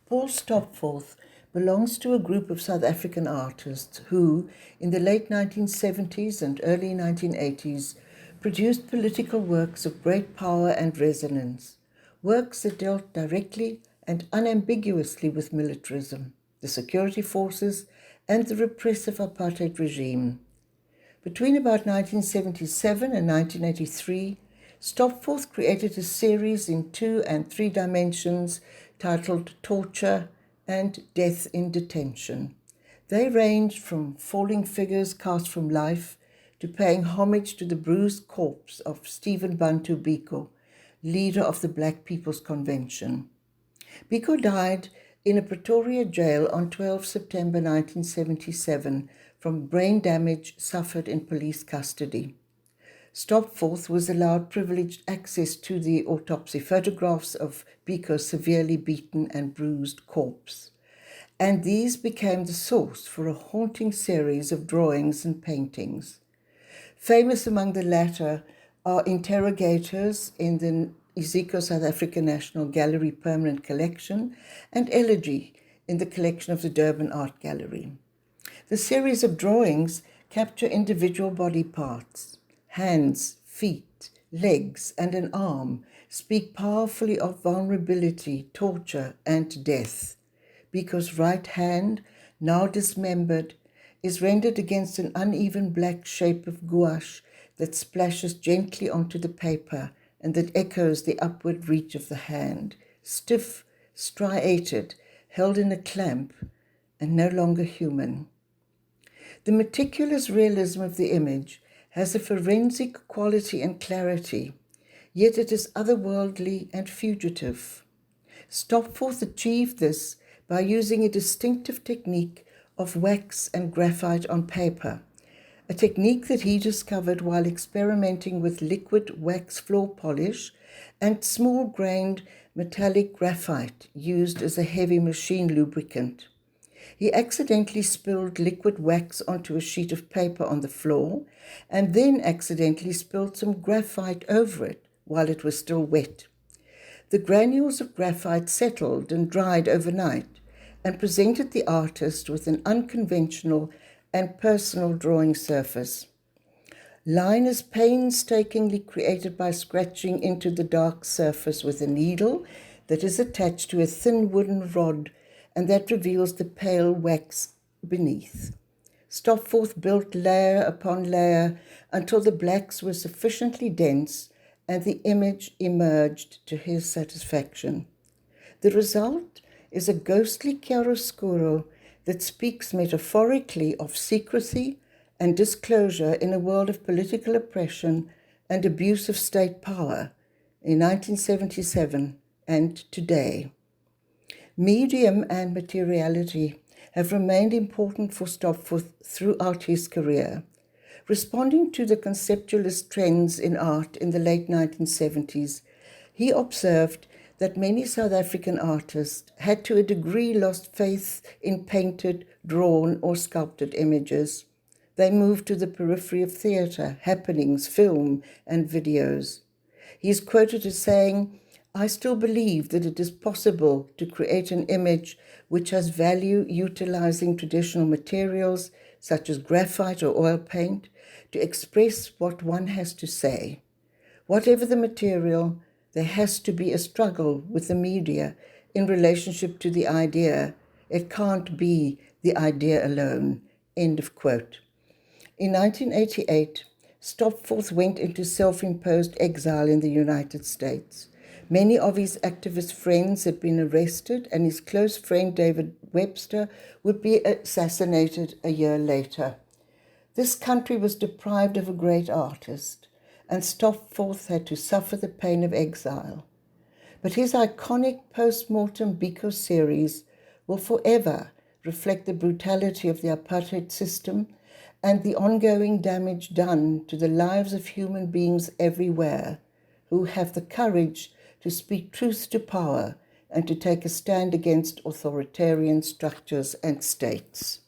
Paul Stopforth belongs to a group of South African artists who, in the late 1970s and early 1980s, produced political works of great power and resonance, works that dealt directly and unambiguously with militarism, the security forces, and the repressive apartheid regime. Between about 1977 and 1983, Stopforth created a series in 2 and 3 dimensions titled Torture and Death in Detention. They ranged from falling figures cast from life to paying homage to the bruised corpse of Stephen Bantu Biko, leader of the Black People's Convention. Biko died in a Pretoria jail on 12 September 1977 from brain damage suffered in police custody. Stopforth was allowed privileged access to the autopsy photographs of Biko's severely beaten and bruised corpse, and these became the source for a haunting series of drawings and paintings. Famous among the latter are interrogators in the Iziko South African National Gallery Permanent Collection and Elegy in the collection of the Durban Art Gallery. The series of drawings capture individual body parts. Hands, feet, legs, and an arm speak powerfully of vulnerability, torture, and death. Biko's right hand, now dismembered, is rendered against an uneven black shape of gouache that splashes gently onto the paper and that echoes the upward reach of the hand, stiff, striated, held in a clamp, and no longer human. The meticulous realism of the image has a forensic quality and clarity, yet it is otherworldly and fugitive. Stopforth achieved this by using a distinctive technique of wax and graphite on paper, a technique that he discovered while experimenting with liquid wax floor polish and small-grained metallic graphite used as a heavy machine lubricant. He accidentally spilled liquid wax onto a sheet of paper on the floor and then accidentally spilled some graphite over it while it was still wet. The granules of graphite settled and dried overnight and presented the artist with an unconventional and personal drawing surface. Line is painstakingly created by scratching into the dark surface with a needle that is attached to a thin wooden rod and that reveals the pale wax beneath. Stopforth built layer upon layer until the blacks were sufficiently dense and the image emerged to his satisfaction. The result is a ghostly chiaroscuro that speaks metaphorically of secrecy and disclosure in a world of political oppression and abuse of state power in 1977 and today. Medium and materiality have remained important for Stopforth throughout his career. Responding to the conceptualist trends in art in the late 1970s, he observed that many South African artists had to a degree lost faith in painted, drawn, or sculpted images. They moved to the periphery of theatre, happenings, film, and videos. He is quoted as saying, "I still believe that it is possible to create an image which has value utilizing traditional materials such as graphite or oil paint to express what one has to say. Whatever the material, there has to be a struggle with the media in relationship to the idea. It can't be the idea alone." End of quote. In 1988, Stopforth went into self-imposed exile in the United States. Many of his activist friends had been arrested, and his close friend David Webster would be assassinated a year later. This country was deprived of a great artist, and Stopforth had to suffer the pain of exile. But his iconic post-mortem Biko series will forever reflect the brutality of the apartheid system and the ongoing damage done to the lives of human beings everywhere who have the courage to speak truth to power and to take a stand against authoritarian structures and states.